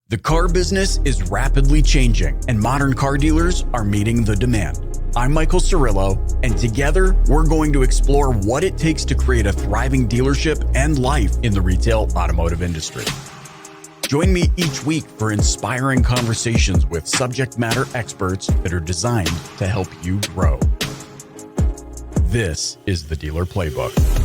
The car business is rapidly changing, and modern car dealers are meeting the demand. I'm Michael Cirillo, and together we're going to explore what it takes to create a thriving dealership and life in the retail automotive industry. Join me each week for inspiring conversations with subject matter experts that are designed to help you grow. This is the Dealer Playbook.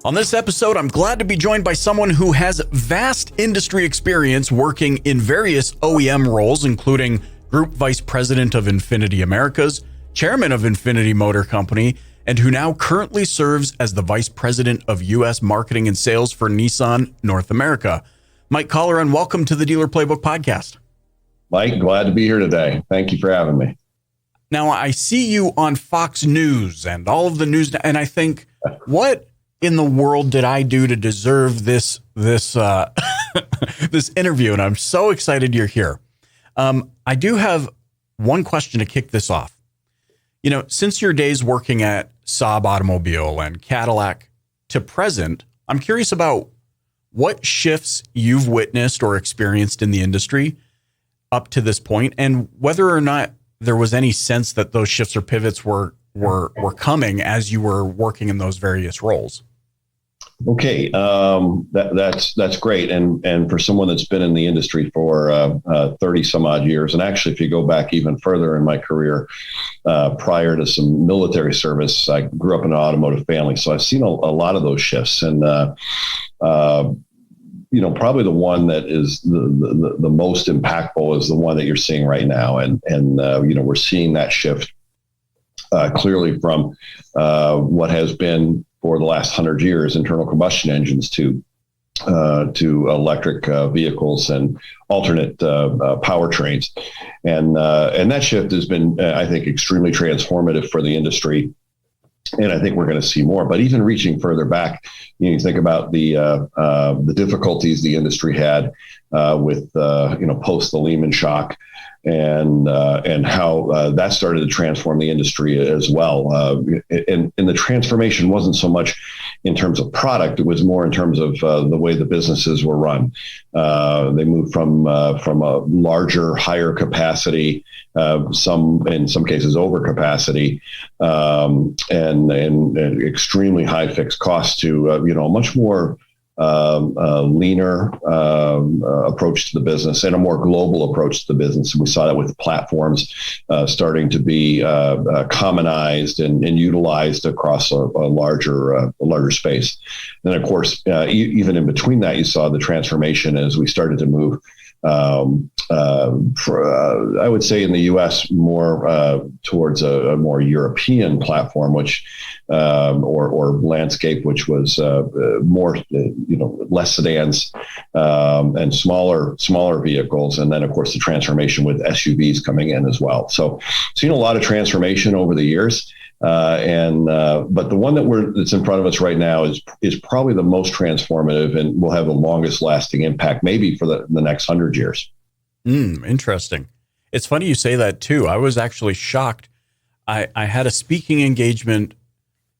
On this episode, I'm glad to be joined by someone who has vast industry experience working in various OEM roles, including Group Vice President of INFINITI Americas, Chairman of INFINITI Motor Company, and who now currently serves as the Vice President of U.S. Marketing and Sales for Nissan North America. Mike Colleran, welcome to the Dealer Playbook podcast. Mike, glad to be here today. Thank you for having me. Now, I see you on Fox News and all of the news, and I think, what in the world did I do to deserve this this interview? And I'm so excited you're here. I do have one question to kick this off. You know, since your days working at Saab Automobile and Cadillac to present, I'm curious about what shifts you've witnessed or experienced in the industry up to this point, and whether or not there was any sense that those shifts or pivots were coming as you were working in those various roles. Okay, that's great, and for someone that's been in the industry for 30 some odd years, and actually, if you go back even further in my career, prior to some military service, I grew up in an automotive family, so I've seen a lot of those shifts, and probably the one that is the most impactful is the one that you're seeing right now, and we're seeing that shift clearly from what has been for the last 100 years internal combustion engines to electric vehicles and alternate powertrains, and that shift has been, I think, extremely transformative for the industry. And I think we're going to see more. But even reaching further back, you think about the difficulties the industry had with post the Lehman shock, and how that started to transform the industry as well. And the transformation wasn't so much in terms of product; it was more in terms of the way the businesses were run. They moved from a larger, higher capacity, in some cases over capacity, and extremely high fixed costs to a much more leaner approach to the business and a more global approach to the business. And we saw that with platforms starting to be commonized and utilized across a larger space. And of course, even in between that, you saw the transformation as we started to move I would say in the U.S. more towards a more European platform, which or landscape, which was more less sedans and smaller vehicles, and then of course the transformation with SUVs coming in as well. So seen a lot of transformation over the years. But the one that's in front of us right now is probably the most transformative and will have the longest lasting impact, maybe for the next 100 years. Interesting. It's funny you say that too. I was actually shocked. I had a speaking engagement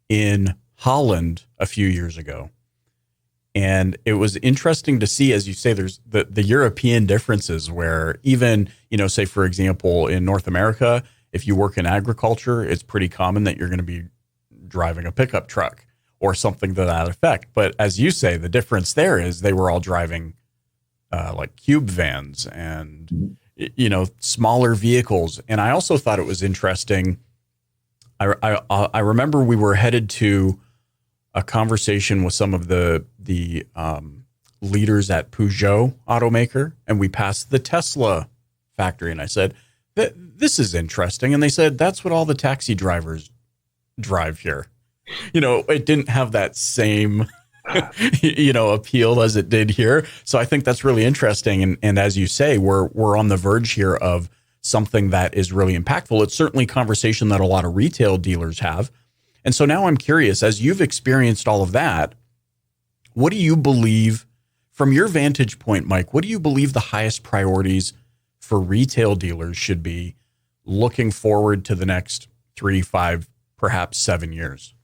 in Holland a few years ago, and it was interesting to see, as you say, there's the European differences where even, say for example, in North America, if you work in agriculture, it's pretty common that you're going to be driving a pickup truck or something to that effect. But as you say, the difference there is they were all driving like cube vans and, smaller vehicles. And I also thought it was interesting. I remember we were headed to a conversation with some of the leaders at Peugeot automaker, and we passed the Tesla factory. And I said, this is interesting. And they said, that's what all the taxi drivers drive here. It didn't have that same appeal as it did here. So I think that's really interesting. And as you say, we're on the verge here of something that is really impactful. It's certainly a conversation that a lot of retail dealers have. And so now I'm curious, as you've experienced all of that, what do you believe, from your vantage point, Mike, what do you believe the highest priorities for retail dealers should be looking forward to the next 3, 5, perhaps 7 years?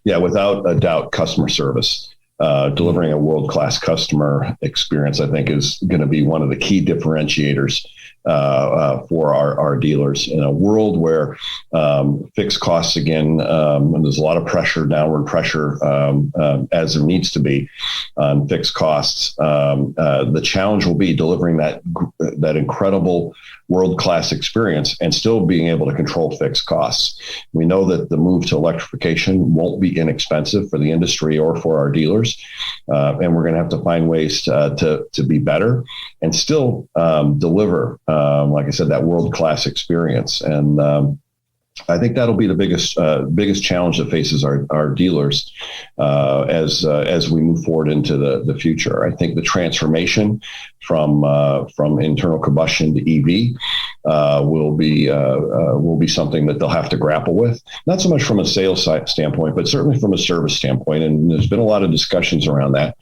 Yeah, without a doubt, customer service. Delivering a world-class customer experience, I think, is going to be one of the key differentiators for our dealers in a world where fixed costs, again, and there's a lot of pressure, downward pressure, as there needs to be on fixed costs. The challenge will be delivering that incredible world-class experience and still being able to control fixed costs. We know that the move to electrification won't be inexpensive for the industry or for our dealers. And we're going to have to find ways to be better and still deliver, like I said, that world-class experience. And I think that'll be the biggest challenge that faces our dealers as we move forward into the future. I think the transformation from internal combustion to EV will be something that they'll have to grapple with. Not so much from a sales standpoint, but certainly from a service standpoint. And there's been a lot of discussions around that.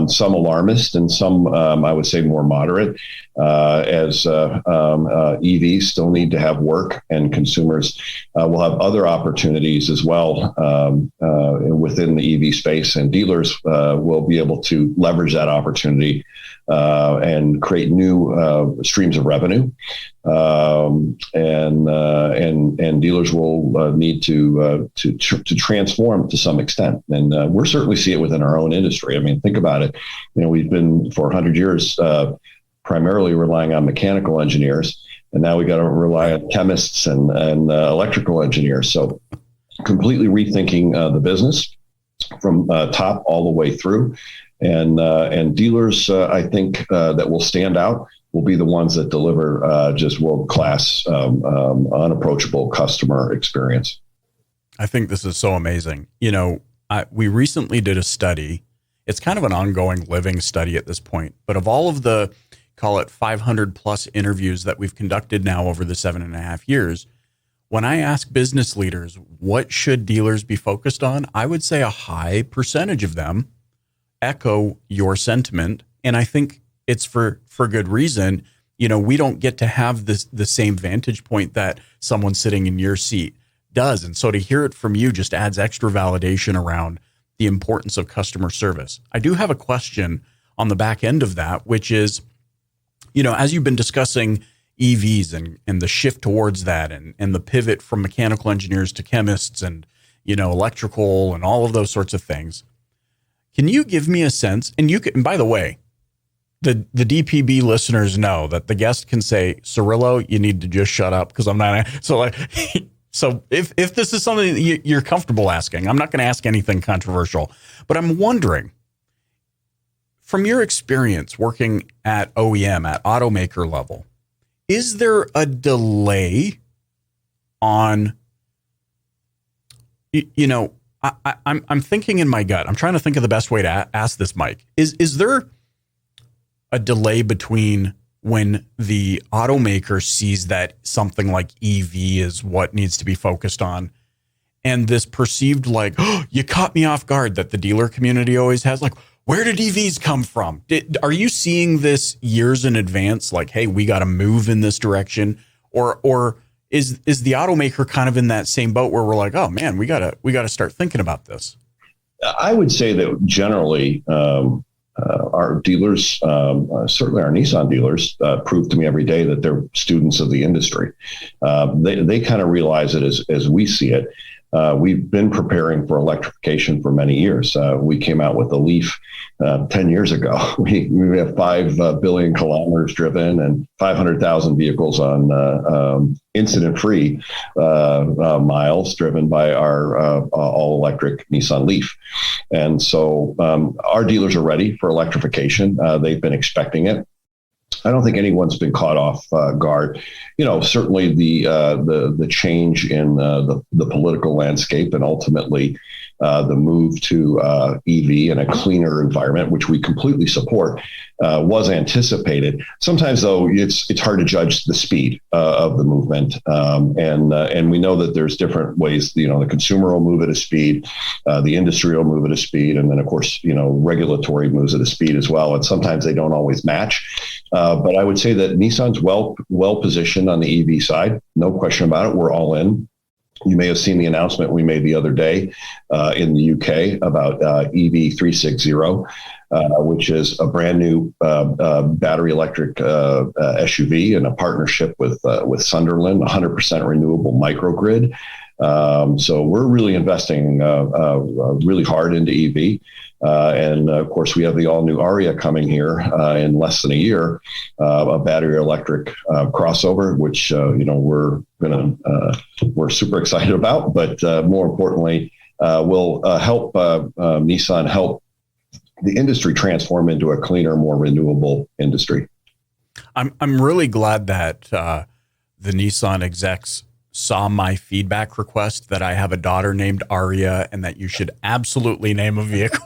Some alarmist and some, I would say, more moderate, as EVs still need to have work, and consumers will have other opportunities as well within the EV space, and dealers will be able to leverage that opportunity and create new streams of revenue, and dealers will need to transform to some extent. And we're certainly see it within our own industry. I mean, think about it. We've been for 100 years primarily relying on mechanical engineers, and now we got to rely on chemists and electrical engineers. So completely rethinking the business from top all the way through. And dealers, I think, that will stand out will be the ones that deliver just world-class, unapproachable customer experience. I think this is so amazing. We recently did a study. It's kind of an ongoing living study at this point, but of all of the, call it 500 plus interviews that we've conducted now over the 7.5 years, when I ask business leaders, what should dealers be focused on? I would say a high percentage of them echo your sentiment. And I think it's for good reason. We don't get to have the same vantage point that someone sitting in your seat does. And so to hear it from you just adds extra validation around the importance of customer service. I do have a question on the back end of that, which is, as you've been discussing EVs and the shift towards that and the pivot from mechanical engineers to chemists and, electrical and all of those sorts of things. Can you give me a sense? And and by the way, the DPB listeners know that the guest can say, Cirillo, you need to just shut up because I'm not. So if this is something that you're comfortable asking, I'm not going to ask anything controversial, but I'm wondering, from your experience working at OEM, at automaker level, is there a delay on, I'm thinking in my gut, I'm trying to think of the best way to ask this, Mike. Is there a delay between when the automaker sees that something like EV is what needs to be focused on and this perceived you caught me off guard that the dealer community always has, where did EVs come from? Are you seeing this years in advance? Hey, we got to move in this direction, or is the automaker kind of in that same boat where we're oh man, we gotta start thinking about this? I would say that generally, our dealers, certainly our Nissan dealers, prove to me every day that they're students of the industry. They kind of realize it as we see it. We've been preparing for electrification for many years. We came out with the Leaf 10 years ago. We have 5 billion kilometers driven and 500,000 vehicles on incident-free miles driven by our all-electric Nissan Leaf. And so our dealers are ready for electrification. They've been expecting it. I don't think anyone's been caught off guard. Certainly the change in the political landscape and ultimately the move to EV and a cleaner environment, which we completely support, was anticipated. Sometimes, though, it's hard to judge the speed of the movement, and we know that there's different ways. The consumer will move at a speed, the industry will move at a speed, and then of course, regulatory moves at a speed as well. And sometimes they don't always match. But I would say that Nissan's well positioned on the EV side, no question about it. We're all in. You may have seen the announcement we made the other day in the UK about EV 360, which is a brand new battery electric SUV in a partnership with Sunderland, 100% renewable microgrid. So we're really investing really hard into EV. And of course, we have the all new Aria coming here in less than a year, a battery electric crossover, which we're super excited about. But more importantly, will help Nissan help the industry transform into a cleaner, more renewable industry. I'm really glad that the Nissan execs saw my feedback request that I have a daughter named Aria and that you should absolutely name a vehicle.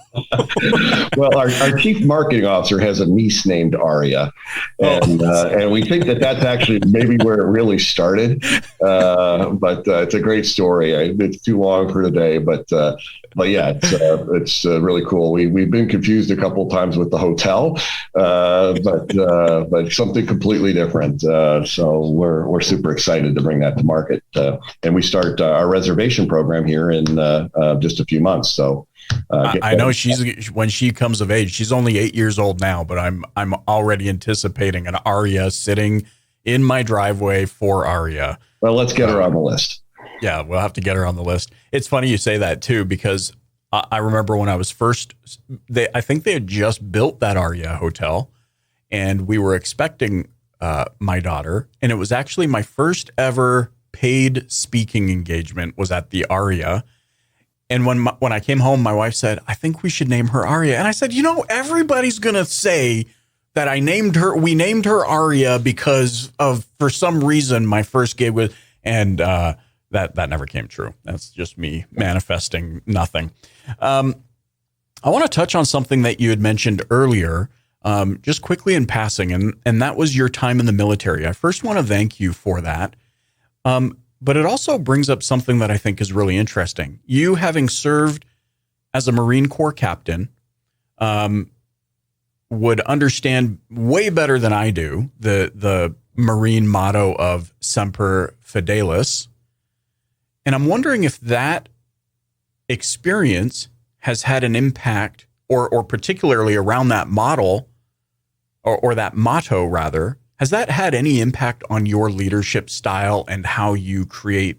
Well, our chief marketing officer has a niece named Aria, and we think that that's actually maybe where it really started. But it's a great story. It's too long for today, but yeah, it's really cool. We've been confused a couple of times with the hotel, but something completely different. So we're super excited to bring that to market, and we start our reservation program here in just a few months. So. I know when she comes of age, she's only 8 years old now, but I'm already anticipating an Aria sitting in my driveway for Aria. Well, let's get her on the list. Yeah, we'll have to get her on the list. It's funny you say that too, because I remember when I was I think they had just built that Aria hotel, and we were expecting my daughter, and it was actually my first ever paid speaking engagement was at the Aria. And when I came home, my wife said, "I think we should name her Aria." And I said, everybody's going to say that we named her Aria because of, for some reason, my first gig was, and that never came true. That's just me manifesting nothing. I want to touch on something that you had mentioned earlier, just quickly in passing, and that was your time in the military. I first want to thank you for that. But it also brings up something that I think is really interesting. You, having served as a Marine Corps captain, would understand way better than I do the Marine motto of Semper Fidelis. And I'm wondering if that experience has had an impact, or particularly around that model, or that motto rather. Has that had any impact on your leadership style and how you create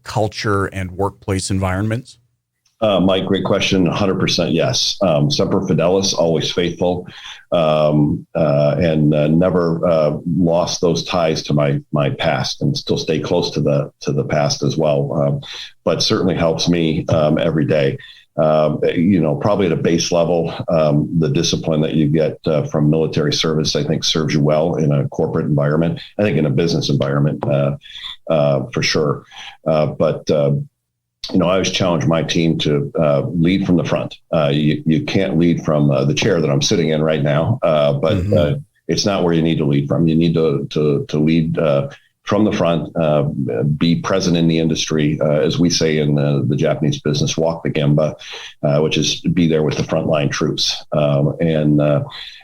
culture and workplace environments? Mike, great question. 100% yes. Semper Fidelis, always faithful, and never lost those ties to my past, and still stay close to the past as well. But certainly helps me every day. Probably at a base level, the discipline that you get from military service, I think, serves you well in a corporate environment. I think in a business environment, for sure. But I always challenge my team to lead from the front. You can't lead from the chair that I'm sitting in right now, but it's not where you need to lead from. You need to lead from the front, be present in the industry, as we say in the Japanese business, walk the gemba, which is be there with the frontline troops. And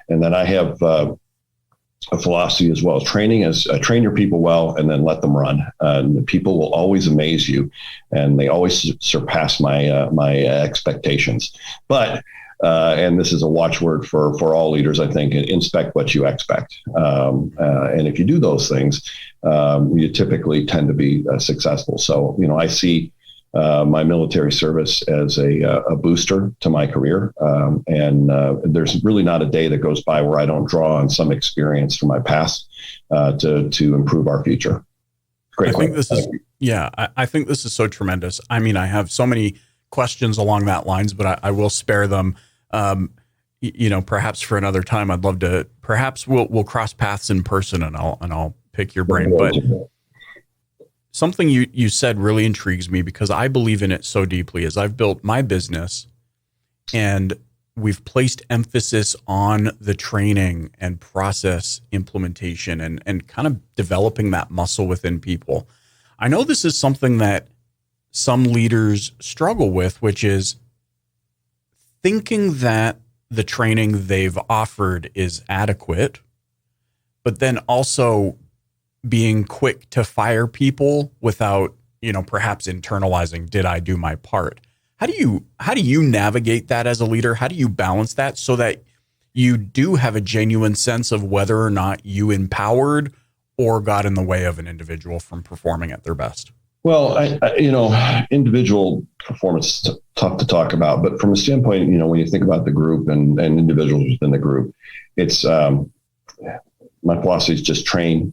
then I have a philosophy as well as train your people well, and then let them run. The people will always amaze you, and they always surpass my expectations. But and this is a watchword for all leaders, I think: inspect what you expect. And if you do those things, you typically tend to be successful. So, I see my military service as a booster to my career. And there's really not a day that goes by where I don't draw on some experience from my past to improve our future. Great. I think this is so tremendous. I mean, I have so many questions along that lines, but I will spare them. Perhaps for another time. I'd love to. Perhaps we'll cross paths in person, and I'll pick your brain. But something you said really intrigues me because I believe in it so deeply. As I've built my business and we've placed emphasis on the training and process implementation and kind of developing that muscle within people. I know this is something that some leaders struggle with, which is thinking that the training they've offered is adequate, but then also being quick to fire people without, perhaps internalizing, did I do my part? How do you navigate that as a leader? How do you balance that so that you do have a genuine sense of whether or not you empowered or got in the way of an individual from performing at their best? Well, individual performance is tough to talk about, but from a standpoint, when you think about the group and individuals within the group, it's my philosophy is just train,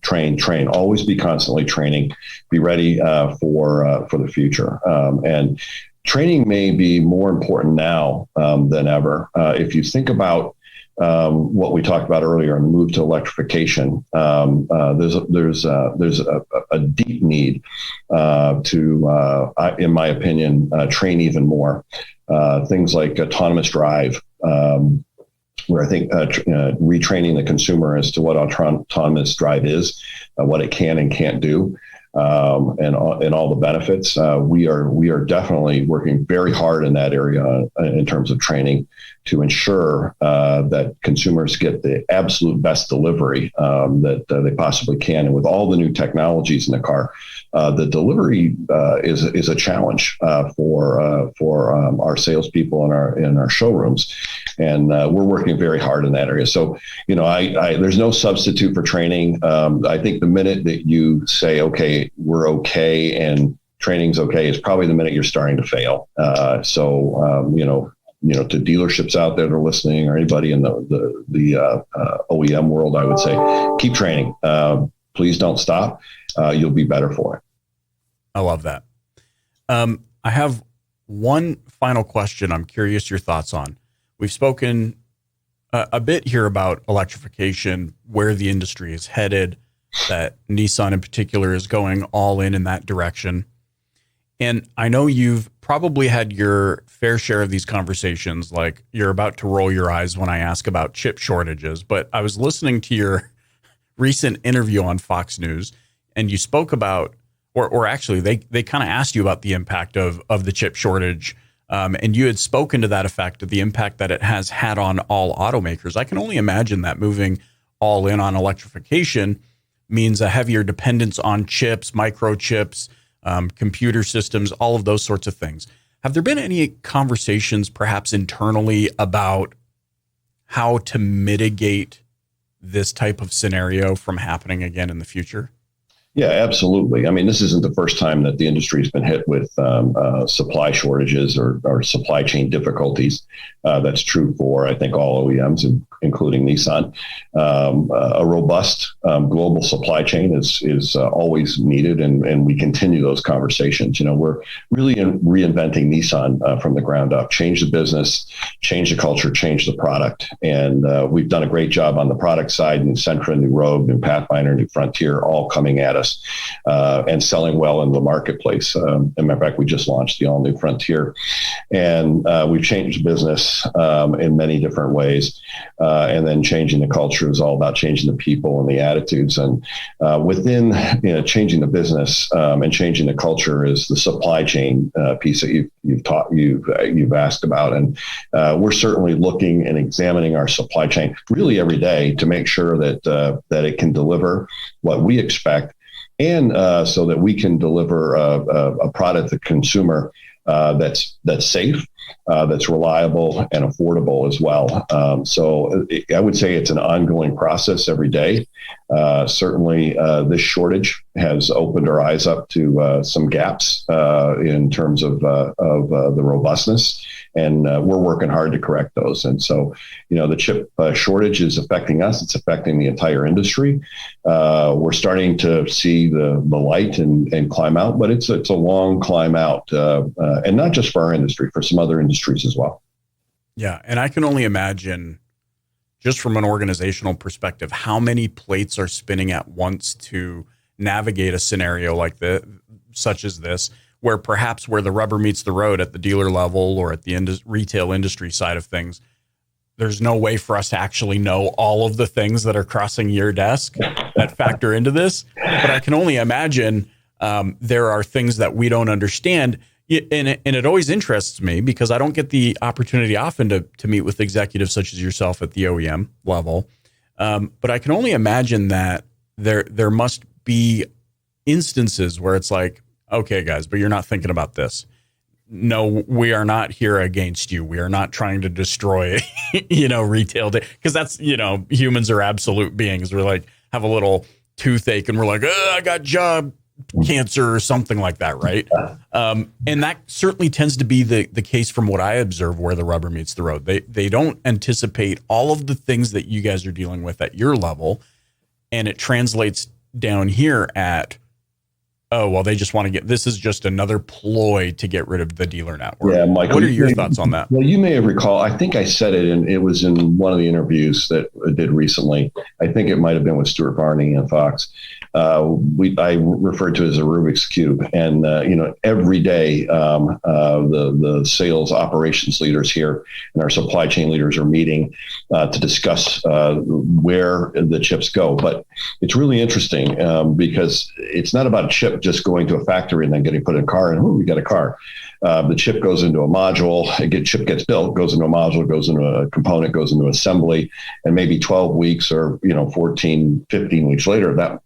always be constantly training, be ready for the future. And training may be more important now than ever. If you think about what we talked about earlier and the move to electrification, there's a deep need to, in my opinion, train even more. Things like autonomous drive, where I think retraining the consumer as to what autonomous drive is, what it can and can't do, and all the benefits. We are definitely working very hard in that area in terms of training to ensure that consumers get the absolute best delivery that they possibly can. And with all the new technologies in the car, the delivery is a challenge for our salespeople in our showrooms, and we're working very hard in that area. So, there's no substitute for training. I think the minute that you say, okay, we're okay and training's okay, is probably the minute you're starting to fail. To dealerships out there that are listening, or anybody in the OEM world, I would say, keep training. Please don't stop. You'll be better for it. I love that. I have one final question I'm curious your thoughts on. We've spoken a bit here about electrification, where the industry is headed, that Nissan in particular is going all in that direction. And I know you've probably had your fair share of these conversations, like you're about to roll your eyes when I ask about chip shortages. But I was listening to your recent interview on Fox News, and you spoke about, or actually they kind of asked you about the impact of the chip shortage. And you had spoken to that effect, of the impact that it has had on all automakers. I can only imagine that moving all in on electrification means a heavier dependence on chips, microchips, computer systems, all of those sorts of things. Have there been any conversations perhaps internally about how to mitigate this type of scenario from happening again in the future? Yeah, absolutely. I mean, this isn't the first time that the industry has been hit with supply shortages or supply chain difficulties. That's true for, I think, all OEMs, including Nissan. A robust global supply chain is always needed, and we continue those conversations. We're really reinventing Nissan from the ground up, change the business, change the culture, change the product. And we've done a great job on the product side, new Sentra, new Rogue, new Pathfinder, new Frontier, all coming at us and selling well in the marketplace. As a matter of fact, we just launched the all-new Frontier, and we've changed the business in many different ways. And then changing the culture is all about changing the people and the attitudes. And within changing the business and changing the culture is the supply chain piece that you've asked about. And we're certainly looking and examining our supply chain really every day to make sure that it can deliver what we expect, and so that we can deliver a product to the consumer that's safe, that's reliable and affordable as well. So I would say it's an ongoing process every day. Certainly, this shortage has opened our eyes up to some gaps in terms of the robustness, and we're working hard to correct those. And so, the chip shortage is affecting us. It's affecting the entire industry. We're starting to see the light and climb out, but it's a long climb out, and not just for our industry, for some other industries as well. Yeah, and I can only imagine, just from an organizational perspective, how many plates are spinning at once to navigate a scenario like such as this, where perhaps where the rubber meets the road at the dealer level or at the retail industry side of things, there's no way for us to actually know all of the things that are crossing your desk that factor into this. But I can only imagine there are things that we don't understand. And it always interests me because I don't get the opportunity often to meet with executives such as yourself at the OEM level. But I can only imagine that there must be instances where it's like, okay, guys, but you're not thinking about this. No, we are not here against you. We are not trying to destroy, retail. Because that's, humans are absolute beings. We're like, have a little toothache and we're like, I got job cancer or something like that, right? And that certainly tends to be the case from what I observe where the rubber meets the road. They don't anticipate all of the things that you guys are dealing with at your level, and it translates down here at, oh, well, they just want to this is just another ploy to get rid of the dealer network. Yeah, Michael, what are your thoughts on that? Well, you may have recalled, I think I said it, and it was in one of the interviews that I did recently. I think it might have been with Stuart Varney and Fox. I referred to it as a Rubik's Cube. And, every day the sales operations leaders here and our supply chain leaders are meeting to discuss where the chips go. But it's really interesting because it's not about a chip just going to a factory and then getting put in a car and, we got a car. The chip goes into a module, chip gets built, goes into a module, goes into a component, goes into assembly, and maybe 12 weeks or, 14, 15 weeks later, that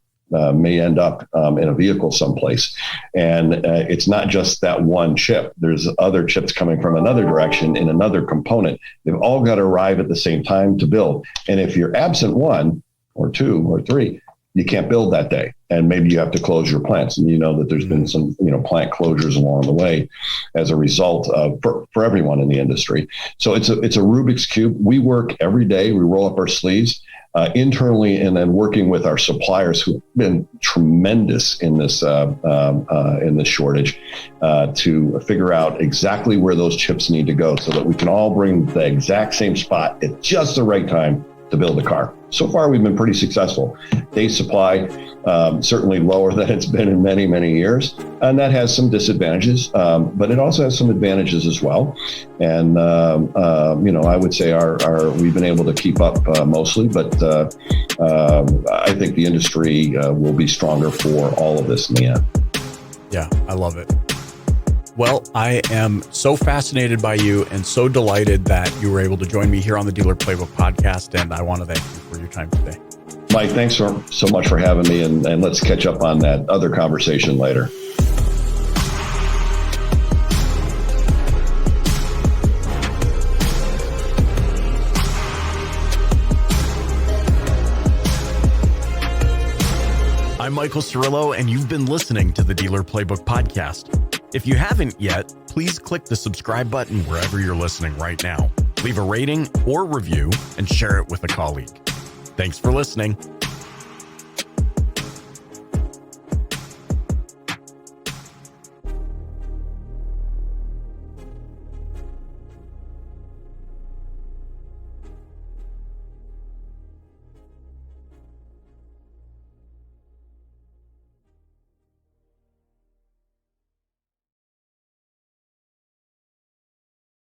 may end up in a vehicle someplace. And it's not just that one chip. There's other chips coming from another direction in another component. They've all got to arrive at the same time to build. And if you're absent one or two or three, you can't build that day. And maybe you have to close your plants. And that there's been some, plant closures along the way as a result of for everyone in the industry. So it's a Rubik's Cube. We work every day. We roll up our sleeves internally, and then working with our suppliers who've been tremendous in this shortage to figure out exactly where those chips need to go so that we can all bring the exact same spot at just the right time to build a car. So far, we've been pretty successful. Day supply, certainly lower than it's been in many, many years. And that has some disadvantages, but it also has some advantages as well. And, I would say we've been able to keep up mostly, but I think the industry will be stronger for all of this in the end. Yeah, I love it. Well, I am so fascinated by you and so delighted that you were able to join me here on the Dealer Playbook podcast, and I want to thank you for your time today. Mike, thanks so much for having me, and let's catch up on that other conversation later. I'm Michael Cirillo, and you've been listening to the Dealer Playbook podcast. If you haven't yet, please click the subscribe button wherever you're listening right now. Leave a rating or review and share it with a colleague. Thanks for listening.